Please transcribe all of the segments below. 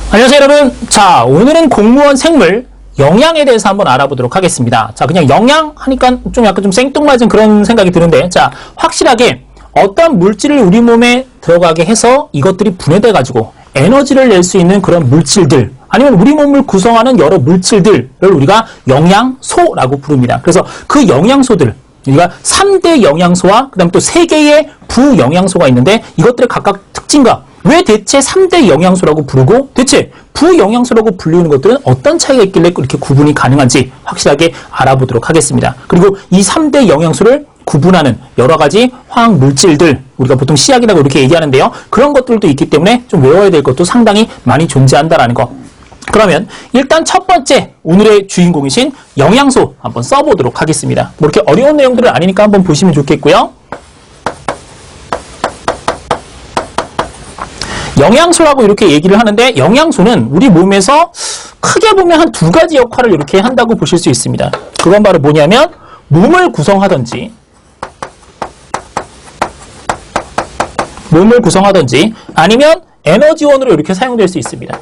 안녕하세요 여러분. 자, 오늘은 공무원 생물 영양에 대해서 한번 알아보도록 하겠습니다. 자, 그냥 영양 하니까 좀 약간 좀 생뚱맞은 그런 생각이 드는데, 자, 확실하게 어떤 물질을 우리 몸에 들어가게 해서 이것들이 분해돼 가지고 에너지를 낼 수 있는 그런 물질들, 아니면 우리 몸을 구성하는 여러 물질들을 우리가 영양소라고 부릅니다. 그래서 그 영양소들, 우리가 3대 영양소와 그다음 또 3개의 부영양소가 있는데, 이것들의 각각 특징과 왜 대체 3대 영양소라고 부르고 대체 부영양소라고 불리는 것들은 어떤 차이가 있길래 이렇게 구분이 가능한지 확실하게 알아보도록 하겠습니다. 그리고 이 3대 영양소를 구분하는 여러 가지 화학 물질들, 우리가 보통 시약이라고 이렇게 얘기하는데요. 그런 것들도 있기 때문에 좀 외워야 될 것도 상당히 많이 존재한다라는 거. 그러면 일단 첫 번째 오늘의 주인공이신 영양소 한번 써보도록 하겠습니다. 뭐 이렇게 어려운 내용들은 아니니까 한번 보시면 좋겠고요. 영양소라고 이렇게 얘기를 하는데, 영양소는 우리 몸에서 크게 보면 한 두 가지 역할을 이렇게 한다고 보실 수 있습니다. 그건 바로 뭐냐면 몸을 구성하든지 아니면 에너지원으로 이렇게 사용될 수 있습니다.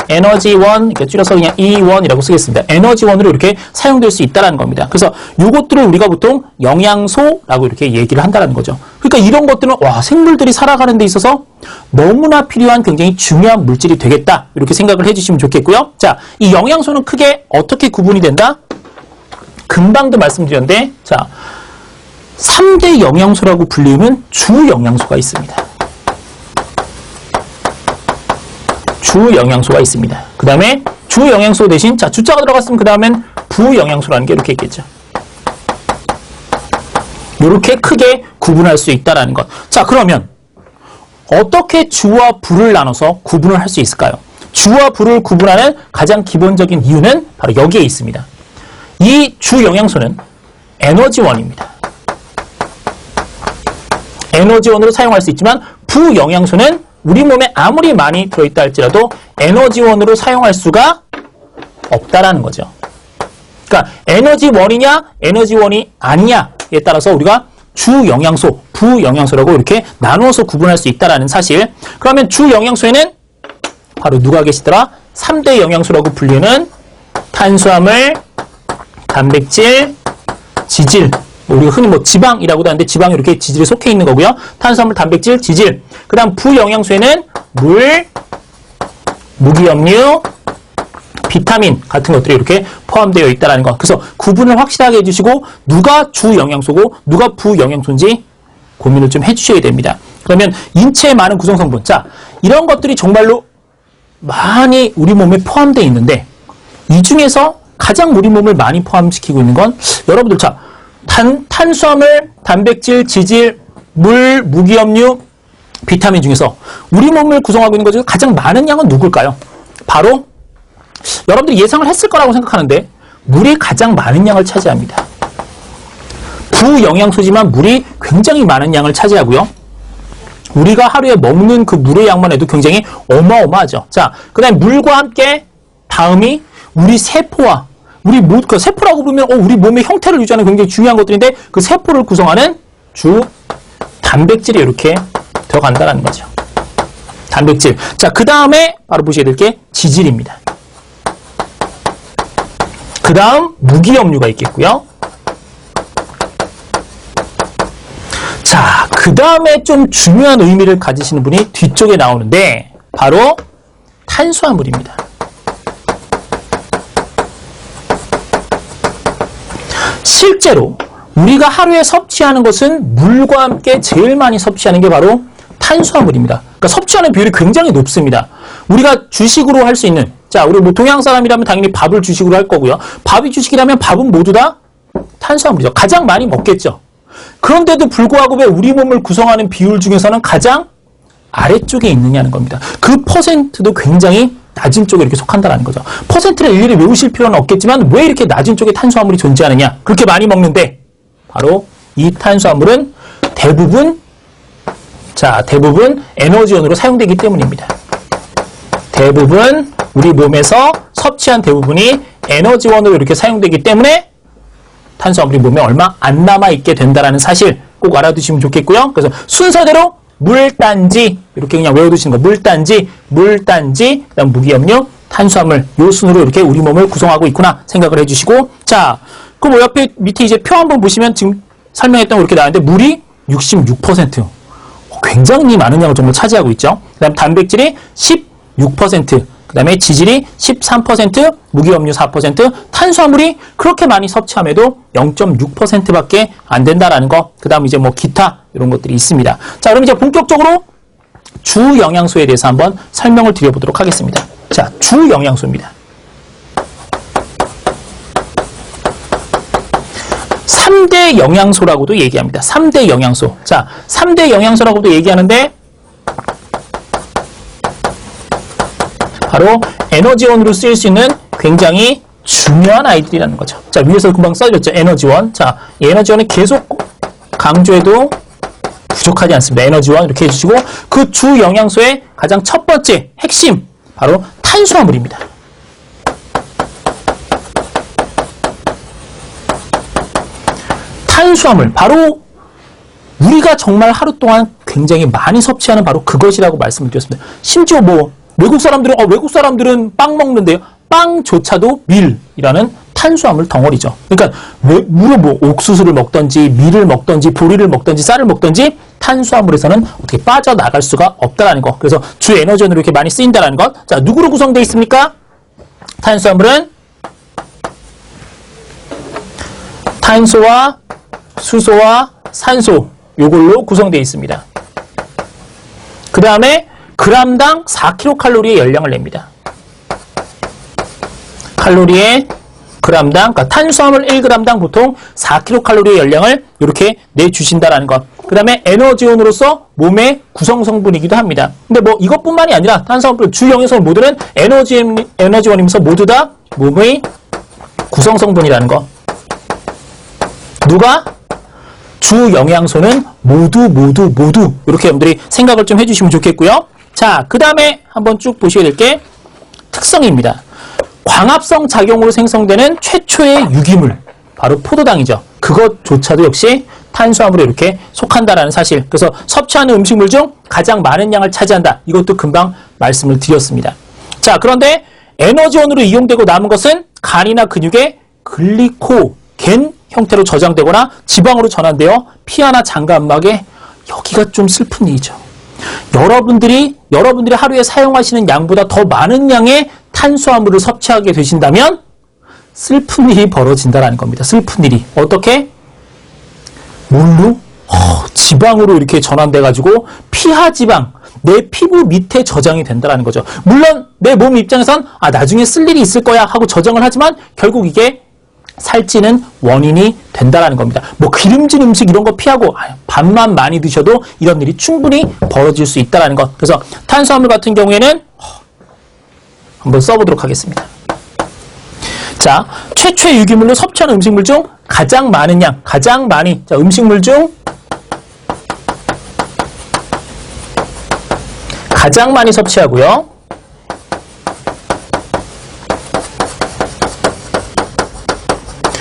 에너지원, 이렇게 줄여서 그냥 E1이라고 쓰겠습니다. 에너지원으로 이렇게 사용될 수 있다는 겁니다. 그래서 이것들을 우리가 보통 영양소라고 이렇게 얘기를 한다는 거죠. 그러니까 이런 것들은 생물들이 살아가는 데 있어서 너무나 필요한 굉장히 중요한 물질이 되겠다, 이렇게 생각을 해주시면 좋겠고요. 자, 이 영양소는 크게 어떻게 구분이 된다? 금방도 말씀드렸는데, 자, 3대 영양소라고 불리는 주 영양소가 있습니다. 주 영양소가 있습니다. 그 다음에 주 영양소 대신, 자, 주자가 들어갔으면 그 다음엔 부영양소라는 게 이렇게 있겠죠. 이렇게 크게 구분할 수 있다는 것. 자, 그러면 어떻게 주와 부를 나눠서 구분을 할 수 있을까요? 주와 부를 구분하는 가장 기본적인 이유는 바로 여기에 있습니다. 이 주 영양소는 에너지원입니다. 에너지원으로 사용할 수 있지만 부영양소는 우리 몸에 아무리 많이 들어있다 할지라도 에너지원으로 사용할 수가 없다라는 거죠. 그러니까 에너지원이냐 에너지원이 아니냐에 따라서 우리가 주 영양소, 부 영양소라고 이렇게 나누어서 구분할 수 있다라는 사실. 그러면 주 영양소에는 바로 누가 계시더라? 3대 영양소라고 불리는 탄수화물, 단백질, 지질, 우리가 흔히 지방이라고도 하는데 지방이 이렇게 지질에 속해 있는 거고요. 탄수화물, 단백질, 지질. 그 다음 부영양소에는 물, 무기염류, 비타민 같은 것들이 이렇게 포함되어 있다는 것. 그래서 구분을 확실하게 해주시고 누가 주 영양소고 누가 부영양소인지 고민을 좀 해주셔야 됩니다. 그러면 인체의 많은 구성성분, 자, 이런 것들이 정말로 많이 우리 몸에 포함되어 있는데, 이 중에서 가장 우리 몸을 많이 포함시키고 있는 건 여러분들, 자, 탄수화물, 단백질, 지질, 물, 무기염류, 비타민 중에서 우리 몸을 구성하고 있는 것 중에 가장 많은 양은 누굴까요? 바로 여러분들이 예상을 했을 거라고 생각하는데 물이 가장 많은 양을 차지합니다. 부영양소지만 물이 굉장히 많은 양을 차지하고요. 우리가 하루에 먹는 그 물의 양만 해도 굉장히 어마어마하죠. 자, 그 다음에 물과 함께 다음이 우리 세포와 그 세포라고 부르면 우리 몸의 형태를 유지하는 굉장히 중요한 것들인데, 그 세포를 구성하는 주 단백질이 이렇게 들어간다는 거죠. 단백질. 자, 그 다음에 바로 보셔야 될 게 지질입니다. 그 다음 무기염류가 있겠고요. 자, 그 다음에 좀 중요한 의미를 가지시는 분이 뒤쪽에 나오는데 바로 탄수화물입니다. 실제로 우리가 하루에 섭취하는 것은 물과 함께 제일 많이 섭취하는 게 바로 탄수화물입니다. 그러니까 섭취하는 비율이 굉장히 높습니다. 우리가 주식으로 할 수 있는, 자, 우리 동양 사람이라면 당연히 밥을 주식으로 할 거고요. 밥이 주식이라면 밥은 모두 다 탄수화물이죠. 가장 많이 먹겠죠. 그런데도 불구하고 왜 우리 몸을 구성하는 비율 중에서는 가장 아래쪽에 있느냐는 겁니다. 그 퍼센트도 굉장히 낮은 쪽에 이렇게 속한다는 거죠. 퍼센트를 일일이 외우실 필요는 없겠지만 왜 이렇게 낮은 쪽에 탄수화물이 존재하느냐? 그렇게 많이 먹는데 바로 이 탄수화물은 대부분 에너지원으로 사용되기 때문입니다. 대부분 우리 몸에서 섭취한 대부분이 에너지원으로 이렇게 사용되기 때문에 탄수화물이 몸에 얼마 안 남아있게 된다는 사실 꼭 알아두시면 좋겠고요. 그래서 순서대로 물단지 이렇게 그냥 외워두시는 거. 물단지, 그다음 무기염류, 탄수화물 요 순으로 이렇게 우리 몸을 구성하고 있구나 생각을 해주시고 자, 그럼 뭐 옆에 밑에 이제 표 한번 보시면 지금 설명했던 거 이렇게 나왔는데 물이 66% 굉장히 많은 양을 정말 차지하고 있죠. 그다음 단백질이 16%, 그다음에 지질이 13%, 무기염류 4%, 탄수화물이 그렇게 많이 섭취함에도 0.6%밖에 안 된다라는 거. 그다음 이제 뭐 기타 이런 것들이 있습니다. 자, 그럼 이제 본격적으로 주 영양소에 대해서 한번 설명을 드려보도록 하겠습니다. 자, 주 영양소입니다. 3대 영양소라고도 얘기합니다. 3대 영양소. 자, 3대 영양소라고도 얘기하는데 바로 에너지원으로 쓰일 수 있는 굉장히 중요한 아이들이라는 거죠. 자, 위에서 금방 써드렸죠. 에너지원. 자, 이 에너지원은 계속 강조해도 부족하지 않습니다. 에너지원 이렇게 해주시고 그 주 영양소의 가장 첫 번째 핵심 바로 탄수화물입니다. 탄수화물 바로 우리가 정말 하루 동안 굉장히 많이 섭취하는 바로 그것이라고 말씀을 드렸습니다. 심지어 뭐 외국 사람들은 빵 먹는데요. 빵조차도 밀이라는 탄수화물 덩어리죠. 그러니까 뭐 옥수수를 먹던지 밀을 먹던지 보리를 먹던지 쌀을 먹던지 탄수화물에서는 어떻게 빠져나갈 수가 없다라는 거. 그래서 주 에너지원으로 이렇게 많이 쓰인다라는 것. 자, 누구로 구성되어 있습니까? 탄수화물은 탄소와 수소와 산소 요걸로 구성되어 있습니다. 그 다음에 그람당 4kcal의 열량을 냅니다. 칼로리에 그람당, 그러니까 탄수화물 1g당 보통 4kcal의 열량을 이렇게 내주신다라는 것. 그 다음에 에너지원으로서 몸의 구성성분이기도 합니다. 근데 뭐 이것뿐만이 아니라 탄수화물 주 영양소 모두는 에너지원이면서 모두 다 몸의 구성성분이라는 것. 누가? 주 영양소는 모두 이렇게 여러분들이 생각을 좀 해주시면 좋겠고요. 자, 그 다음에 한번 쭉 보셔야 될 게 특성입니다. 광합성 작용으로 생성되는 최초의 유기물 바로 포도당이죠. 그것조차도 역시 탄수화물에 이렇게 속한다라는 사실. 그래서 섭취하는 음식물 중 가장 많은 양을 차지한다. 이것도 금방 말씀을 드렸습니다. 자, 그런데 에너지원으로 이용되고 남은 것은 간이나 근육의 글리코겐 형태로 저장되거나 지방으로 전환되어 피하나 장갑막에 여기가 좀 슬픈 일이죠. 여러분들이 하루에 사용하시는 양보다 더 많은 양의 탄수화물을 섭취하게 되신다면 슬픈 일이 벌어진다는 겁니다. 슬픈 일이. 어떻게? 뭘로? 지방으로 이렇게 전환돼가지고 피하지방, 내 피부 밑에 저장이 된다는 거죠. 물론 내 몸 입장에선 나중에 쓸 일이 있을 거야 하고 저장을 하지만 결국 이게 살찌는 원인이 된다는 겁니다. 뭐 기름진 음식 이런 거 피하고 밥만 많이 드셔도 이런 일이 충분히 벌어질 수 있다는 것. 그래서 탄수화물 같은 경우에는 한번 써보도록 하겠습니다. 자, 최초의 유기물로 섭취하는 음식물 중 가장 많은 양, 가장 많이. 자, 음식물 중 가장 많이 섭취하고요.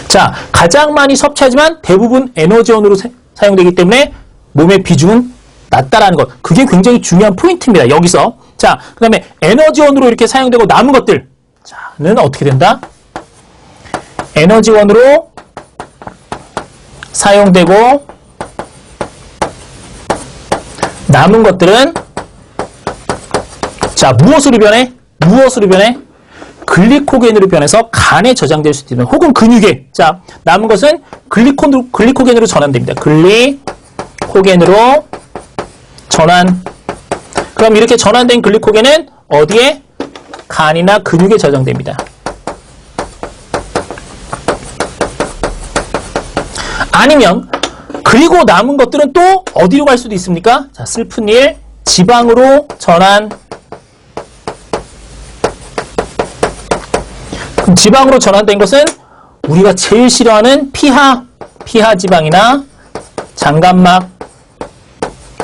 자, 가장 많이 섭취하지만 대부분 에너지원으로 사용되기 때문에 몸의 비중은 낮다라는 것. 그게 굉장히 중요한 포인트입니다. 여기서. 자, 그 다음에 에너지원으로 이렇게 사용되고 남은 것들. 자는 어떻게 된다? 에너지원으로 사용되고 남은 것들은 자, 무엇으로 변해? 글리코겐으로 변해서 간에 저장될 수 있는 혹은 근육에. 자, 남은 것은 글리코겐으로 전환됩니다. 글리코겐으로 전환. 그럼 이렇게 전환된 글리코겐은 어디에? 간이나 근육에 저장됩니다. 아니면 그리고 남은 것들은 또 어디로 갈 수도 있습니까? 자, 슬픈 일, 지방으로 전환. 지방으로 전환된 것은 우리가 제일 싫어하는 피하 지방이나 장갑막,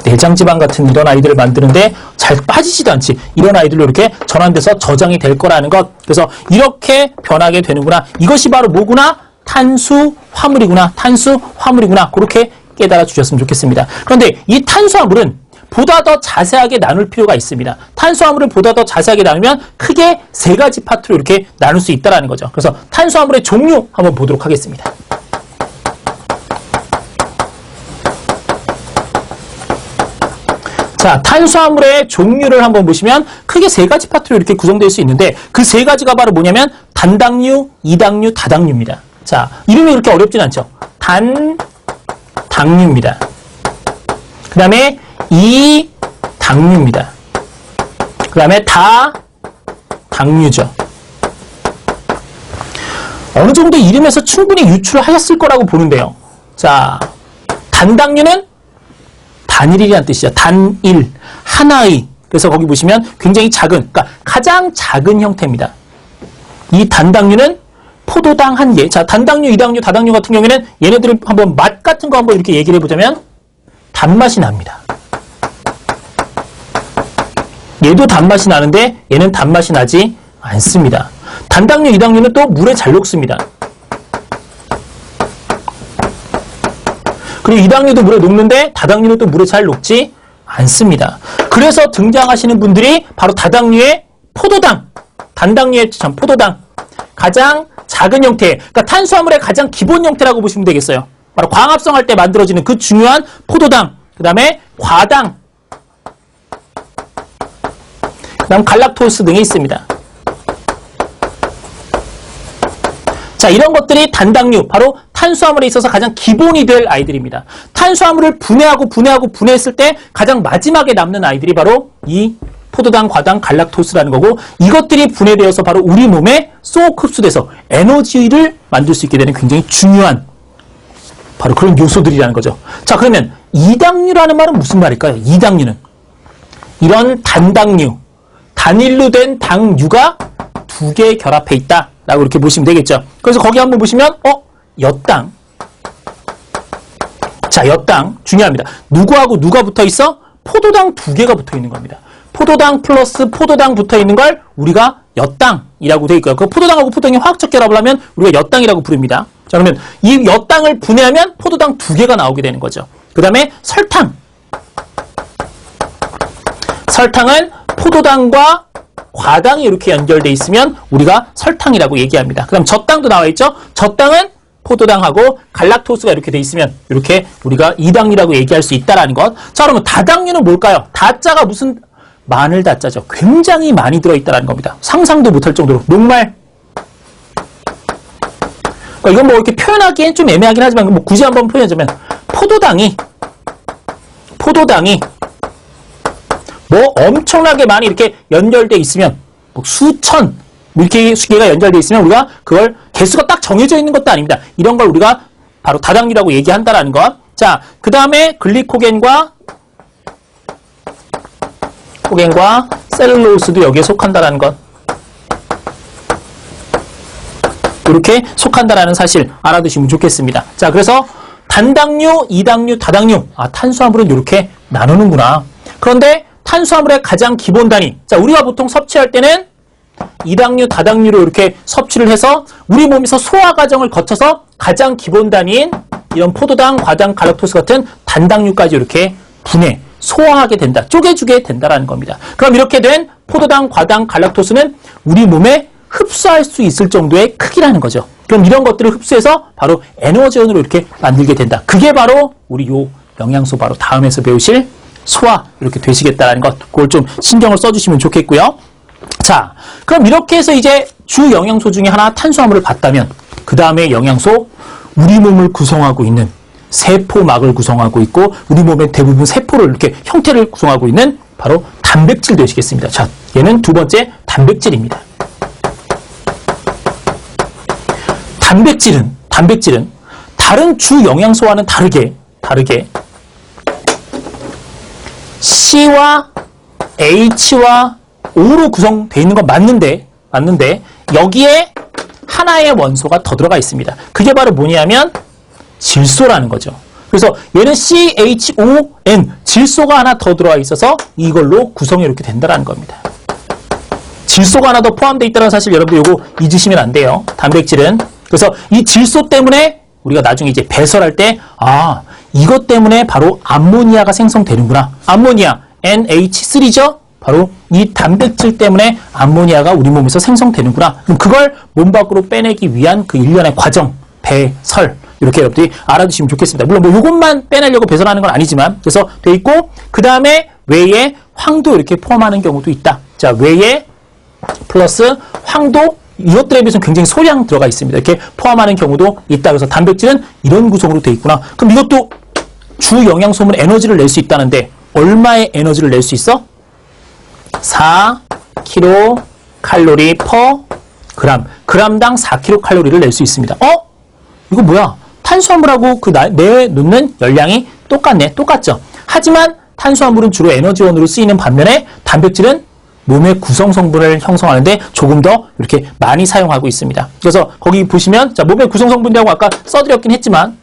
내장지방 같은 이런 아이들을 만드는데 잘 빠지지도 않지. 이런 아이들로 이렇게 전환돼서 저장이 될 거라는 것. 그래서 이렇게 변하게 되는구나. 이것이 바로 뭐구나? 탄수화물이구나. 그렇게 깨달아 주셨으면 좋겠습니다. 그런데 이 탄수화물은 보다 더 자세하게 나눌 필요가 있습니다. 탄수화물을 보다 더 자세하게 나누면 크게 세 가지 파트로 이렇게 나눌 수 있다는 거죠. 그래서 탄수화물의 종류 한번 보도록 하겠습니다. 자, 탄수화물의 종류를 한번 보시면 크게 세 가지 파트로 이렇게 구성될 수 있는데 그 세 가지가 바로 뭐냐면 단당류, 이당류, 다당류입니다. 자, 이름이 그렇게 어렵진 않죠. 당류입니다. 그 다음에 이당류입니다. 그 다음에 다당류죠. 어느 정도 이름에서 충분히 유출하셨을 거라고 보는데요. 자, 단당류는 단일이라는 뜻이죠. 단일, 하나의. 그래서 거기 보시면 굉장히 작은, 그러니까 가장 작은 형태입니다. 이 단당류는 포도당 한 개. 자, 단당류, 이당류, 다당류 같은 경우에는 얘네들을 한번 맛 같은 거 한번 이렇게 얘기를 해보자면 단맛이 납니다. 얘도 단맛이 나는데 얘는 단맛이 나지 않습니다. 단당류, 이당류는 또 물에 잘 녹습니다. 그리고 이당류도 물에 녹는데 다당류는 또 물에 잘 녹지 않습니다. 그래서 등장하시는 분들이 바로 다당류의 포도당, 단당류의 포도당, 가장 작은 형태, 그러니까 탄수화물의 가장 기본 형태라고 보시면 되겠어요. 바로 광합성할 때 만들어지는 그 중요한 포도당, 그 다음에 과당, 그 다음 갈락토스 등이 있습니다. 자, 이런 것들이 단당류, 바로 탄수화물에 있어서 가장 기본이 될 아이들입니다. 탄수화물을 분해했을 때 가장 마지막에 남는 아이들이 바로 이 포도당, 과당, 갈락토스라는 거고 이것들이 분해되어서 바로 우리 몸에 쏙 흡수돼서 에너지를 만들 수 있게 되는 굉장히 중요한 바로 그런 요소들이라는 거죠. 자, 그러면 이당류라는 말은 무슨 말일까요? 이당류는 이런 단당류, 단일로 된 당류가 두 개 결합해 있다 라고 이렇게 보시면 되겠죠. 그래서 거기 한번 보시면 엿당. 자, 엿당 중요합니다. 누구하고 누가 붙어 있어? 포도당 두 개가 붙어 있는 겁니다. 포도당 플러스 포도당 붙어 있는 걸 우리가 엿당이라고 되어 있고요. 그 포도당하고 포도당이 화학적 결합을 하면 우리가 엿당이라고 부릅니다. 자, 그러면 이 엿당을 분해하면 포도당 두 개가 나오게 되는 거죠. 그 다음에 설탕. 설탕은 포도당과 과당이 이렇게 연결되어 있으면 우리가 설탕이라고 얘기합니다. 그 다음 젖당도 나와 있죠. 젖당은 포도당하고 갈락토스가 이렇게 돼 있으면 이렇게 우리가 이당이라고 얘기할 수 있다라는 것. 자, 그러면 다당류는 뭘까요? 다자가 무슨 마늘 다자죠. 굉장히 많이 들어있다라는 겁니다. 상상도 못할 정도로 녹말. 그러니까 이건 뭐 이렇게 표현하기엔 좀 애매하긴 하지만 뭐 굳이 한번 표현하자면 포도당이 뭐 엄청나게 많이 이렇게 연결돼 있으면 뭐 수천 이렇게 개가 연결돼 있으면 우리가 그걸 개수가 딱 정해져 있는 것도 아닙니다. 이런 걸 우리가 바로 다당류라고 얘기한다라는 것. 자, 그 다음에 글리코겐과 셀룰로스도 여기에 속한다라는 것. 이렇게 속한다라는 사실 알아두시면 좋겠습니다. 자, 그래서 단당류, 이당류, 다당류. 아, 탄수화물은 이렇게 나누는구나. 그런데 탄수화물의 가장 기본 단위. 자, 우리가 보통 섭취할 때는 이당류, 다당류로 이렇게 섭취를 해서 우리 몸에서 소화 과정을 거쳐서 가장 기본 단위인 이런 포도당, 과당, 갈락토스 같은 단당류까지 이렇게 분해, 소화하게 된다, 쪼개주게 된다라는 겁니다. 그럼 이렇게 된 포도당, 과당, 갈락토스는 우리 몸에 흡수할 수 있을 정도의 크기라는 거죠. 그럼 이런 것들을 흡수해서 바로 에너지원으로 이렇게 만들게 된다. 그게 바로 우리 요 영양소 바로 다음에서 배우실 소화 이렇게 되시겠다라는 것. 그걸 좀 신경을 써주시면 좋겠고요. 자, 그럼 이렇게 해서 이제 주 영양소 중에 하나 탄수화물을 봤다면 그 다음에 영양소 우리 몸을 구성하고 있는 세포막을 구성하고 있고 우리 몸의 대부분 세포를 이렇게 형태를 구성하고 있는 바로 단백질 되시겠습니다. 자, 얘는 두 번째 단백질입니다. 단백질은 다른 주 영양소와는 다르게 C와 H와 O로 구성되어 있는 건 맞는데 여기에 하나의 원소가 더 들어가 있습니다. 그게 바로 뭐냐면 질소라는 거죠. 그래서 얘는 CHON, 질소가 하나 더 들어와 있어서 이걸로 구성이 이렇게 된다는 겁니다. 질소가 하나 더 포함되어 있다는 사실 여러분들 이거 잊으시면 안 돼요. 단백질은. 그래서 이 질소 때문에 우리가 나중에 이제 배설할 때 이것 때문에 바로 암모니아가 생성되는구나. 암모니아, NH3죠? 바로 이 단백질 때문에 암모니아가 우리 몸에서 생성되는구나. 그럼 그걸 몸 밖으로 빼내기 위한 그 일련의 과정, 배설. 이렇게 여러분들이 알아두시면 좋겠습니다. 물론 뭐 이것만 빼내려고 배설하는 건 아니지만, 그래서 돼 있고, 그 다음에 외에 황도 이렇게 포함하는 경우도 있다. 자, 외에 플러스 황도, 이것들에 비해서는 굉장히 소량 들어가 있습니다. 이렇게 포함하는 경우도 있다. 그래서 단백질은 이런 구성으로 돼 있구나. 그럼 이것도 주 영양소면 에너지를 낼 수 있다는데, 얼마의 에너지를 낼 수 있어? 4kcal per 그램. 그램당 4kcal를 낼 수 있습니다. 이거 뭐야? 탄수화물하고 그 내에 넣는 열량이 똑같네. 똑같죠? 하지만 탄수화물은 주로 에너지원으로 쓰이는 반면에 단백질은 몸의 구성 성분을 형성하는데 조금 더 이렇게 많이 사용하고 있습니다. 그래서 거기 보시면 자, 몸의 구성 성분이라고 아까 써드렸긴 했지만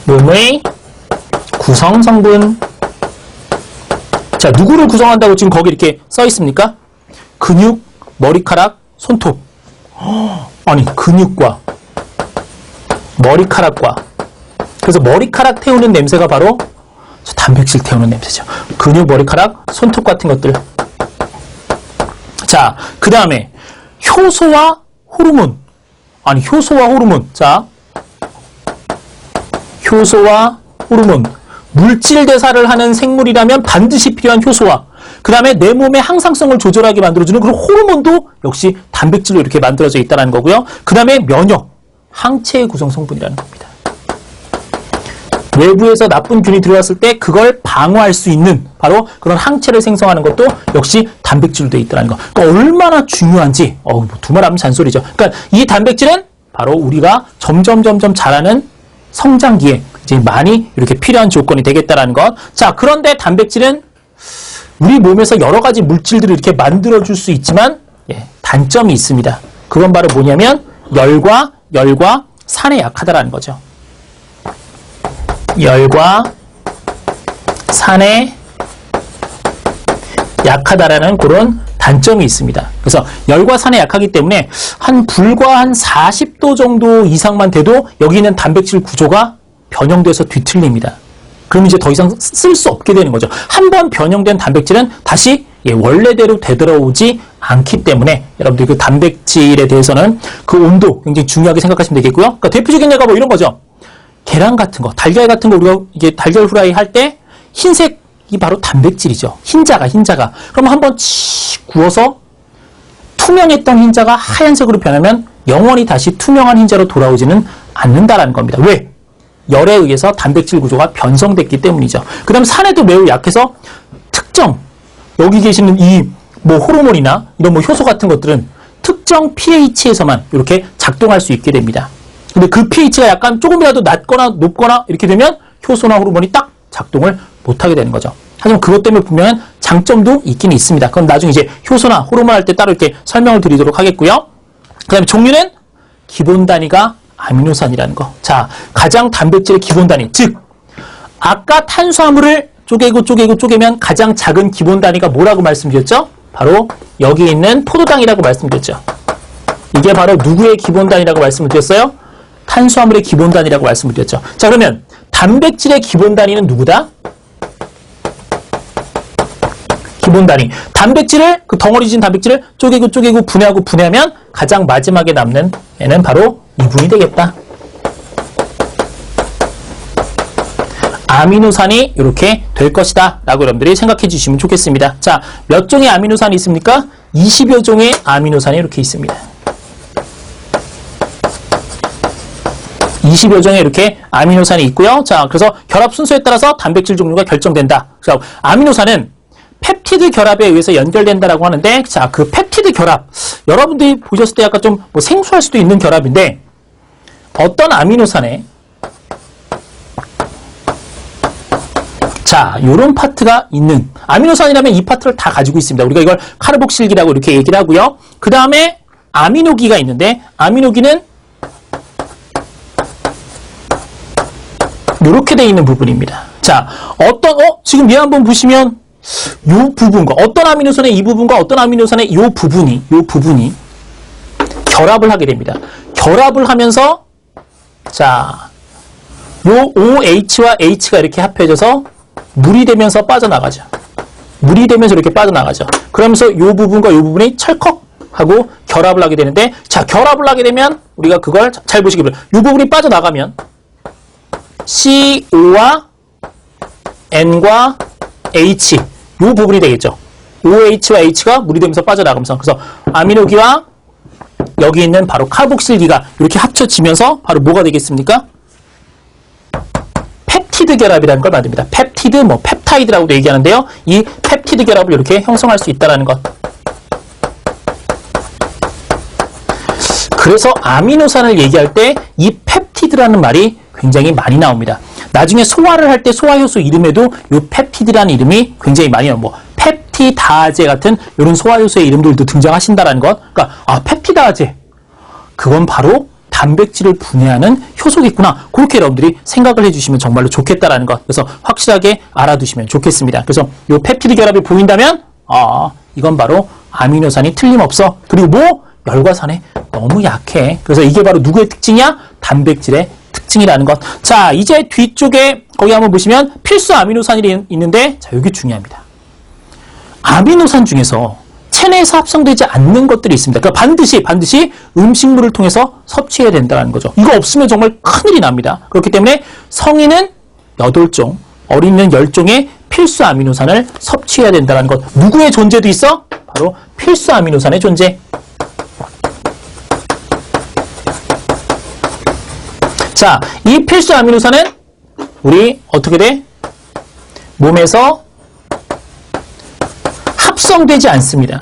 몸의 구성 성분 자, 누구를 구성한다고 지금 거기 이렇게 써 있습니까? 근육, 머리카락, 손톱. 아니, 근육과 머리카락과 그래서 머리카락 태우는 냄새가 바로 단백질 태우는 냄새죠. 근육, 머리카락, 손톱 같은 것들. 자, 그 다음에 효소와 호르몬. 아니, 효소와 호르몬. 자, 효소와 호르몬. 물질 대사를 하는 생물이라면 반드시 필요한 효소와 그 다음에 내 몸의 항상성을 조절하게 만들어주는 그런 호르몬도 역시 단백질로 이렇게 만들어져 있다는 거고요. 그 다음에 면역, 항체의 구성 성분이라는 겁니다. 외부에서 나쁜 균이 들어왔을 때 그걸 방어할 수 있는 바로 그런 항체를 생성하는 것도 역시 단백질로 되어 있다는 거. 그러니까 얼마나 중요한지 두말하면 잔소리죠. 그러니까 이 단백질은 바로 우리가 점점 자라는 성장기에 이제 많이 이렇게 필요한 조건이 되겠다라는 것. 자, 그런데 단백질은 우리 몸에서 여러 가지 물질들을 이렇게 만들어줄 수 있지만 단점이 있습니다. 그건 바로 뭐냐면 열과 산에 약하다라는 거죠. 열과 산에 약하다라는 그런 단점이 있습니다. 그래서 열과 산에 약하기 때문에 불과 한 40도 정도 이상만 돼도 여기 있는 단백질 구조가 변형돼서 뒤틀립니다. 그럼 이제 더 이상 쓸 수 없게 되는 거죠. 한번 변형된 단백질은 다시 원래대로 되돌아오지 않기 때문에 여러분들 그 단백질에 대해서는 그 온도 굉장히 중요하게 생각하시면 되겠고요. 그러니까 대표적인 예가 뭐 이런 거죠. 계란 같은 거, 달걀 같은 거 우리가 이게 달걀 후라이 할 때 흰색이 바로 단백질이죠. 흰자가. 그럼 한번 구워서 투명했던 흰자가 하얀색으로 변하면 영원히 다시 투명한 흰자로 돌아오지는 않는다라는 겁니다. 왜? 열에 의해서 단백질 구조가 변성됐기 때문이죠. 그 다음 산에도 매우 약해서 특정 여기 계시는 이 호르몬이나 이런 효소 같은 것들은 특정 pH에서만 이렇게 작동할 수 있게 됩니다. 근데 그 pH가 약간 조금이라도 낮거나 높거나 이렇게 되면 효소나 호르몬이 딱 작동을 못하게 되는 거죠. 하지만 그것 때문에 분명한 장점도 있긴 있습니다. 그럼 나중에 이제 효소나 호르몬 할 때 따로 이렇게 설명을 드리도록 하겠고요. 그 다음에 종류는 기본 단위가 아미노산이라는 거. 자, 가장 단백질의 기본 단위. 즉, 아까 탄수화물을 쪼개면 가장 작은 기본 단위가 뭐라고 말씀드렸죠? 바로 여기 있는 포도당이라고 말씀드렸죠. 이게 바로 누구의 기본 단위라고 말씀을 드렸어요? 탄수화물의 기본 단위라고 말씀을 드렸죠. 자, 그러면 단백질의 기본 단위는 누구다? 기본 단위. 단백질을, 그 덩어리진 단백질을 쪼개고 분해하면 가장 마지막에 남는 애는 바로 이분이 되겠다. 아미노산이 이렇게 될 것이다 라고 여러분들이 생각해 주시면 좋겠습니다. 자, 몇 종의 아미노산이 있습니까? 20여 종의 아미노산이 이렇게 있습니다. 20여 종의 이렇게 아미노산이 있고요. 자, 그래서 결합 순서에 따라서 단백질 종류가 결정된다. 그래서 아미노산은 펩티드 결합에 의해서 연결된다라고 하는데, 자, 그 펩티드 결합, 여러분들이 보셨을 때 약간 좀 생소할 수도 있는 결합인데, 어떤 아미노산에 자, 요런 파트가 있는 아미노산이라면 이 파트를 다 가지고 있습니다. 우리가 이걸 카르복실기라고 이렇게 얘기를 하고요. 그 다음에 아미노기가 있는데, 아미노기는 이렇게 돼 있는 부분입니다. 자, 지금 얘 한번 보시면 요 부분과 어떤 아미노산의 이 부분과 어떤 아미노산의 요 부분이 결합을 하게 됩니다. 결합을 하면서 자, 요 OH와 H가 이렇게 합해져서 물이 되면서 빠져나가죠. 물이 되면서 이렇게 빠져나가죠. 그러면서 이 부분과 이 부분이 철컥 하고 결합을 하게 되는데, 자, 결합을 하게 되면 우리가 그걸 잘 보시기 바랍니다. 이 부분이 빠져나가면 CO와 N과 H, 이 부분이 되겠죠. OH와 H가 물이 되면서 빠져나가면서, 그래서 아미노기와 여기 있는 바로 카복실기가 이렇게 합쳐지면서 바로 뭐가 되겠습니까? 펩티드 결합이라는 걸 만듭니다. 펩티드, 뭐 펩타이드라고도 얘기하는데요. 이 펩티드 결합을 이렇게 형성할 수 있다는 것. 그래서 아미노산을 얘기할 때 이 펩티드라는 말이 굉장히 많이 나옵니다. 나중에 소화를 할 때 소화효소 이름에도 이 펩티드라는 이름이 굉장히 많이 나옵니다. 뭐 펩티다제 같은 이런 소화효소의 이름들도 등장하신다는 것. 그러니까 펩티다제, 그건 바로 단백질을 분해하는 효소겠구나. 그렇게 여러분들이 생각을 해주시면 정말로 좋겠다라는 것. 그래서 확실하게 알아두시면 좋겠습니다. 그래서 이 펩티드 결합이 보인다면 이건 바로 아미노산이 틀림없어. 그리고 뭐? 열과산에 너무 약해. 그래서 이게 바로 누구의 특징이야? 단백질의 특징이라는 것. 자, 이제 뒤쪽에 거기 한번 보시면 필수 아미노산이 있는데, 자, 여기 중요합니다. 아미노산 중에서 체내에서 합성되지 않는 것들이 있습니다. 그러니까 반드시 음식물을 통해서 섭취해야 된다는 거죠. 이거 없으면 정말 큰일이 납니다. 그렇기 때문에 성인은 8종, 어린이는 10종의 필수 아미노산을 섭취해야 된다는 것. 누구의 존재도 있어? 바로 필수 아미노산의 존재. 자, 이 필수 아미노산은 우리 어떻게 돼? 몸에서 합성되지 않습니다.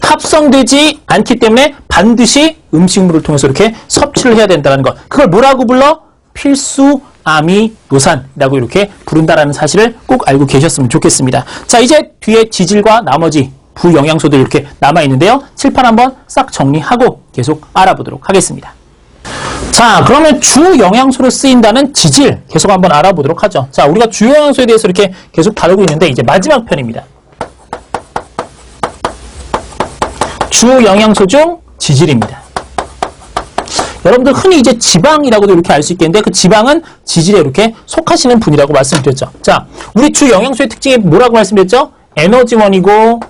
합성되지 않기 때문에 반드시 음식물을 통해서 이렇게 섭취를 해야 된다는 것. 그걸 뭐라고 불러? 필수 아미노산이라고 이렇게 부른다라는 사실을 꼭 알고 계셨으면 좋겠습니다. 자, 이제 뒤에 지질과 나머지 부영양소들 이렇게 남아있는데요. 칠판 한번 싹 정리하고 계속 알아보도록 하겠습니다. 자, 그러면 주 영양소로 쓰인다는 지질 계속 한번 알아보도록 하죠. 자, 우리가 주 영양소에 대해서 이렇게 계속 다루고 있는데 이제 마지막 편입니다. 주 영양소 중 지질입니다. 여러분들 흔히 이제 지방이라고도 이렇게 알 수 있겠는데, 그 지방은 지질에 이렇게 속하시는 분이라고 말씀드렸죠. 자, 우리 주 영양소의 특징이 뭐라고 말씀드렸죠? 에너지원이고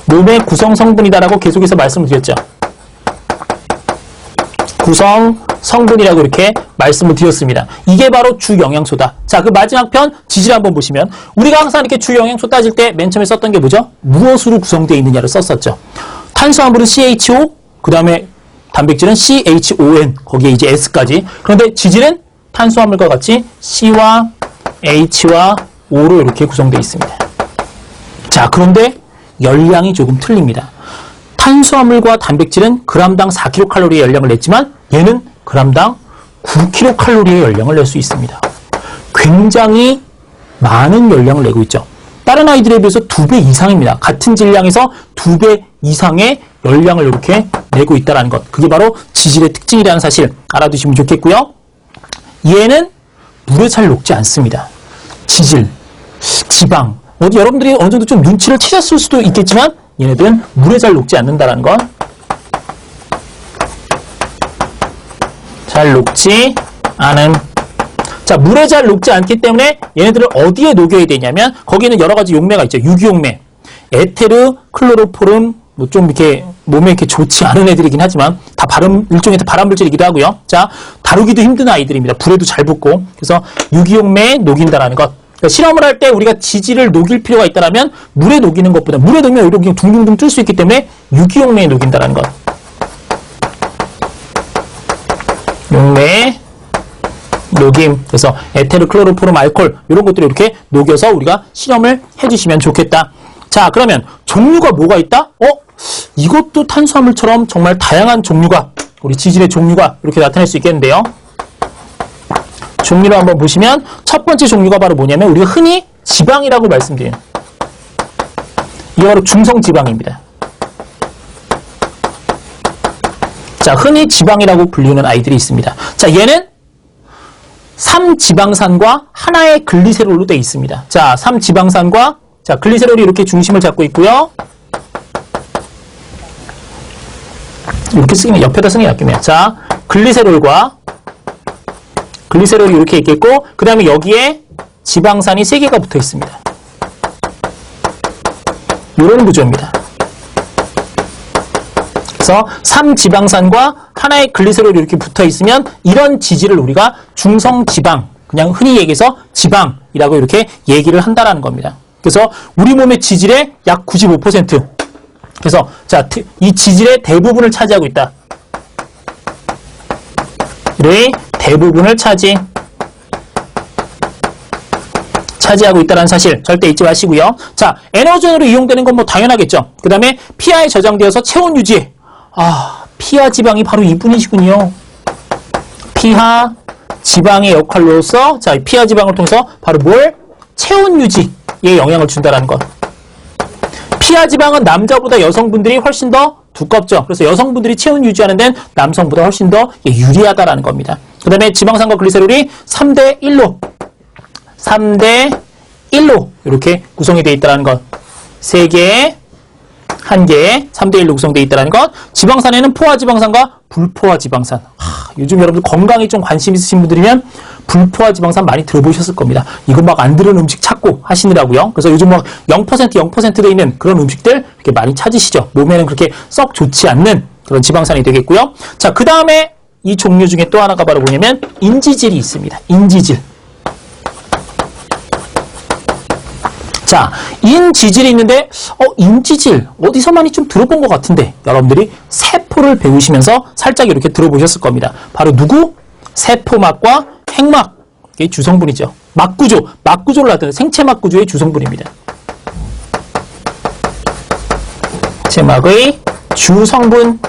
몸의 구성 성분이다라고 계속해서 말씀을 드렸죠. 구성 성분이라고 이렇게 말씀을 드렸습니다. 이게 바로 주 영양소다. 자, 그 마지막 편 지질 한번 보시면 우리가 항상 이렇게 주 영양소 따질 때 맨 처음에 썼던 게 뭐죠? 무엇으로 구성되어 있느냐를 썼었죠. 탄수화물은 CHO, 그 다음에 단백질은 CHON, 거기에 이제 S까지. 그런데 지질은 탄수화물과 같이 C와 H와 O로 이렇게 구성되어 있습니다. 자, 그런데 열량이 조금 틀립니다. 탄수화물과 단백질은 g당 4kcal의 열량을 냈지만 얘는 g당 9kcal의 열량을 낼 수 있습니다. 굉장히 많은 열량을 내고 있죠. 다른 아이들에 비해서 2배 이상입니다. 같은 질량에서 2배 이상의 열량을 이렇게 내고 있다는 것. 그게 바로 지질의 특징이라는 사실 알아두시면 좋겠고요. 얘는 물에 잘 녹지 않습니다. 지질, 지방. 여러분들이 어느 정도 좀 눈치를 채셨을 수도 있겠지만 얘네들은 물에 잘 녹지 않는다는 것. 잘 녹지 않은. 자, 물에 잘 녹지 않기 때문에 얘네들을 어디에 녹여야 되냐면 거기는 여러 가지 용매가 있죠. 유기용매. 에테르, 클로로포름, 뭐 좀 이렇게 몸에 이렇게 좋지 않은 애들이긴 하지만 다 일종의 발암물질이기도 하고요. 자, 다루기도 힘든 아이들입니다. 불에도 잘 붙고. 그래서 유기용매에 녹인다라는 것. 그러니까 실험을 할 때 우리가 지질을 녹일 필요가 있다면 물에 녹이는 것보다 물에 녹이면 오히려 그냥 둥둥둥 뜰 수 있기 때문에 유기용매에 녹인다라는 것. 용매에 녹임. 그래서 에테르, 클로로포름, 알코올 이런 것들을 이렇게 녹여서 우리가 실험을 해주시면 좋겠다. 자, 그러면 종류가 뭐가 있다? 이것도 탄수화물처럼 정말 다양한 종류가, 우리 지질의 종류가 이렇게 나타날 수 있겠는데요. 종류를 한번 보시면 첫 번째 종류가 바로 뭐냐면 우리가 흔히 지방이라고 말씀드리는, 이게 바로 중성지방입니다. 자, 흔히 지방이라고 불리는 아이들이 있습니다. 자, 얘는 3지방산과 하나의 글리세롤로 되어 있습니다. 자, 3지방산과 자, 글리세롤이 이렇게 중심을 잡고 있고요. 이렇게 쓰기면 옆에다 쓰는 게 낫겠네요. 자, 글리세롤과 글리세롤이 이렇게 있겠고, 그 다음에 여기에 지방산이 3개가 붙어 있습니다. 이런 구조입니다. 그래서 3지방산과 하나의 글리세롤이 이렇게 붙어 있으면 이런 지질을 우리가 중성지방, 그냥 흔히 얘기해서 지방이라고 이렇게 얘기를 한다라는 겁니다. 그래서 우리 몸의 지질의 약 95%. 그래서 자, 이 지질의 대부분을 차지하고 있다. 의 대부분을 차지하고 있다는 사실 절대 잊지 마시고요. 자, 에너전으로 이용되는 건 뭐 당연하겠죠. 그 다음에 피하에 저장되어서 체온 유지에. 피하 지방이 바로 이분이시군요. 피하 지방의 역할로서, 자, 피하 지방을 통해서 바로 뭘? 체온 유지에 영향을 준다는 것. 피하 지방은 남자보다 여성분들이 훨씬 더 두껍죠. 그래서 여성분들이 체온 유지하는 데는 남성보다 훨씬 더 유리하다라는 겁니다. 그 다음에 지방산과 글리세롤이 3대 1로 이렇게 구성이 되어 있다는 것. 3개, 1개, 3대 1로 구성되어 있다는 것. 지방산에는 포화지방산과 불포화지방산. 요즘 여러분들 건강에 좀 관심 있으신 분들이면 불포화지방산 많이 들어보셨을 겁니다. 이거 막 안 들은 음식 찾고 하시느라고요. 그래서 요즘 막 0% 돼 있는 그런 음식들 이렇게 많이 찾으시죠. 몸에는 그렇게 썩 좋지 않는 그런 지방산이 되겠고요. 자, 그 다음에 이 종류 중에 또 하나가 바로 뭐냐면 인지질이 있습니다. 인지질. 자, 인지질이 있는데 인지질 어디서 많이 좀 들어본 것 같은데 여러분들이 세포를 배우시면서 살짝 이렇게 들어보셨을 겁니다. 바로 누구? 세포막과 핵막의 주성분이죠. 막구조를 나타내는 생체막 구조의 주성분입니다. 생체막의 주성분.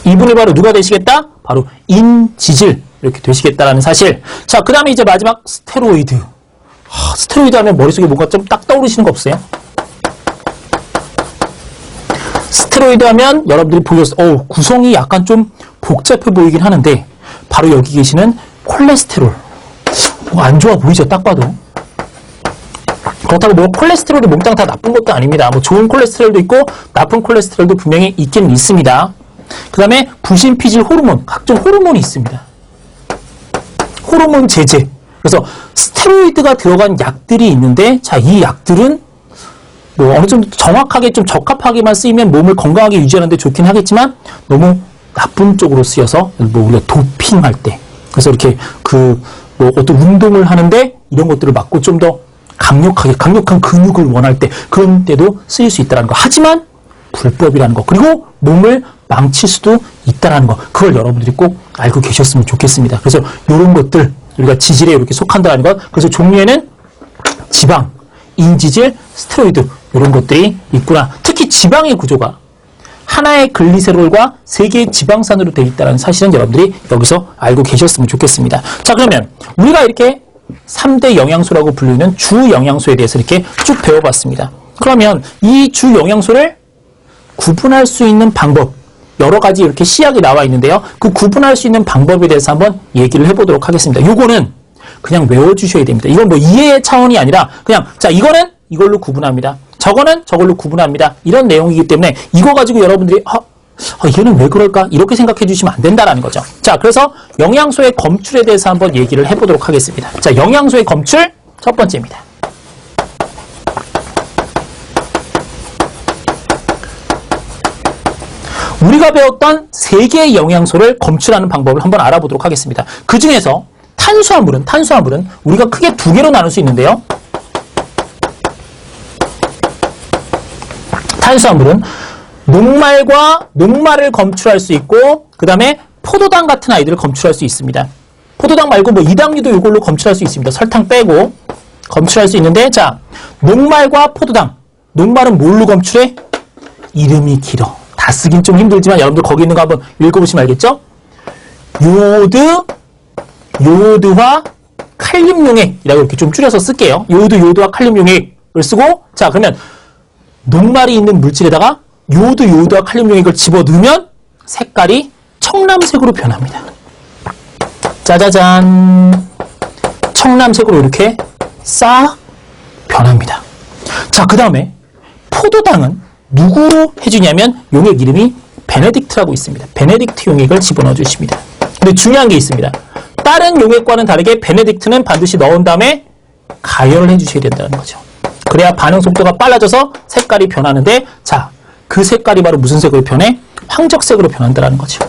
이분이 바로 누가 되시겠다? 바로 인지질 이렇게 되시겠다라는 사실. 자, 그 다음에 이제 마지막 스테로이드. 스테로이드 하면 머릿속에 뭔가 좀 딱 떠오르시는 거 없어요? 스테로이드 하면 여러분들이 보셨어요. 구성이 약간 좀 복잡해 보이긴 하는데 바로 여기 계시는 콜레스테롤. 뭐 안 좋아 보이죠? 딱 봐도. 그렇다고 뭐 콜레스테롤이 몽땅 다 나쁜 것도 아닙니다. 뭐 좋은 콜레스테롤도 있고 나쁜 콜레스테롤도 분명히 있긴 있습니다. 그 다음에 부신피질 호르몬, 각종 호르몬이 있습니다. 호르몬 제제. 그래서 스테로이드가 들어간 약들이 있는데, 자, 이 약들은 뭐 어느 정도 정확하게 좀 적합하게만 쓰이면 몸을 건강하게 유지하는 데 좋긴 하겠지만 너무 나쁜 쪽으로 쓰여서 뭐 우리가 도핑할 때, 그래서 이렇게 뭐 어떤 운동을 하는데 이런 것들을 막고 좀 더 강력한 근육을 원할 때 그런 때도 쓰일 수 있다는 거. 하지만 불법이라는 거. 그리고 몸을 망칠 수도 있다는 거. 그걸 여러분들이 꼭 알고 계셨으면 좋겠습니다. 그래서 이런 것들 우리가 지질에 이렇게 속한다는 것. 그래서 종류에는 지방, 인지질, 스테로이드 이런 것들이 있구나. 특히 지방의 구조가 하나의 글리세롤과 3개의 지방산으로 되어 있다는 사실은 여러분들이 여기서 알고 계셨으면 좋겠습니다. 자, 그러면 우리가 이렇게 3대 영양소라고 불리는 주 영양소에 대해서 이렇게 쭉 배워봤습니다. 그러면 이 주 영양소를 구분할 수 있는 방법, 여러 가지 이렇게 시약이 나와 있는데요. 그 구분할 수 있는 방법에 대해서 한번 얘기를 해보도록 하겠습니다. 요거는 그냥 외워주셔야 됩니다. 이건 뭐 이해의 차원이 아니라 그냥 자, 이거는 이걸로 구분합니다. 저거는 저걸로 구분합니다. 이런 내용이기 때문에 이거 가지고 여러분들이 얘는 왜 그럴까? 이렇게 생각해 주시면 안 된다라는 거죠. 자, 그래서 영양소의 검출에 대해서 한번 얘기를 해보도록 하겠습니다. 자, 영양소의 검출 첫 번째입니다. 우리가 배웠던 3개의 영양소를 검출하는 방법을 한번 알아보도록 하겠습니다. 그 중에서 탄수화물은 우리가 크게 2개로 나눌 수 있는데요. 탄수화물은 녹말을 검출할 수 있고, 그 다음에 포도당 같은 아이들을 검출할 수 있습니다. 포도당 말고 뭐 이당류도 이걸로 검출할 수 있습니다. 설탕 빼고 검출할 수 있는데, 자, 녹말과 포도당. 녹말은 뭘로 검출해? 이름이 길어. 다 쓰긴 좀 힘들지만 여러분들 거기 있는 거 한번 읽어보시면 알겠죠? 요오드와 칼륨용액이라고 이렇게 좀 줄여서 쓸게요. 요오드와 칼륨용액을 쓰고, 자, 그러면 녹말이 있는 물질에다가 요오드와 칼륨용액을 집어넣으면 색깔이 청람색으로 변합니다. 짜자잔. 청람색으로 이렇게 싹 변합니다. 자, 그 다음에 포도당은 누구로 해주냐면 용액 이름이 베네딕트라고 있습니다. 베네딕트 용액을 집어넣어 주십니다. 근데 중요한 게 있습니다. 다른 용액과는 다르게 베네딕트는 반드시 넣은 다음에 가열을 해주셔야 된다는 거죠. 그래야 반응 속도가 빨라져서 색깔이 변하는데, 자, 그 색깔이 바로 무슨 색으로 변해? 황적색으로 변한다는 거죠.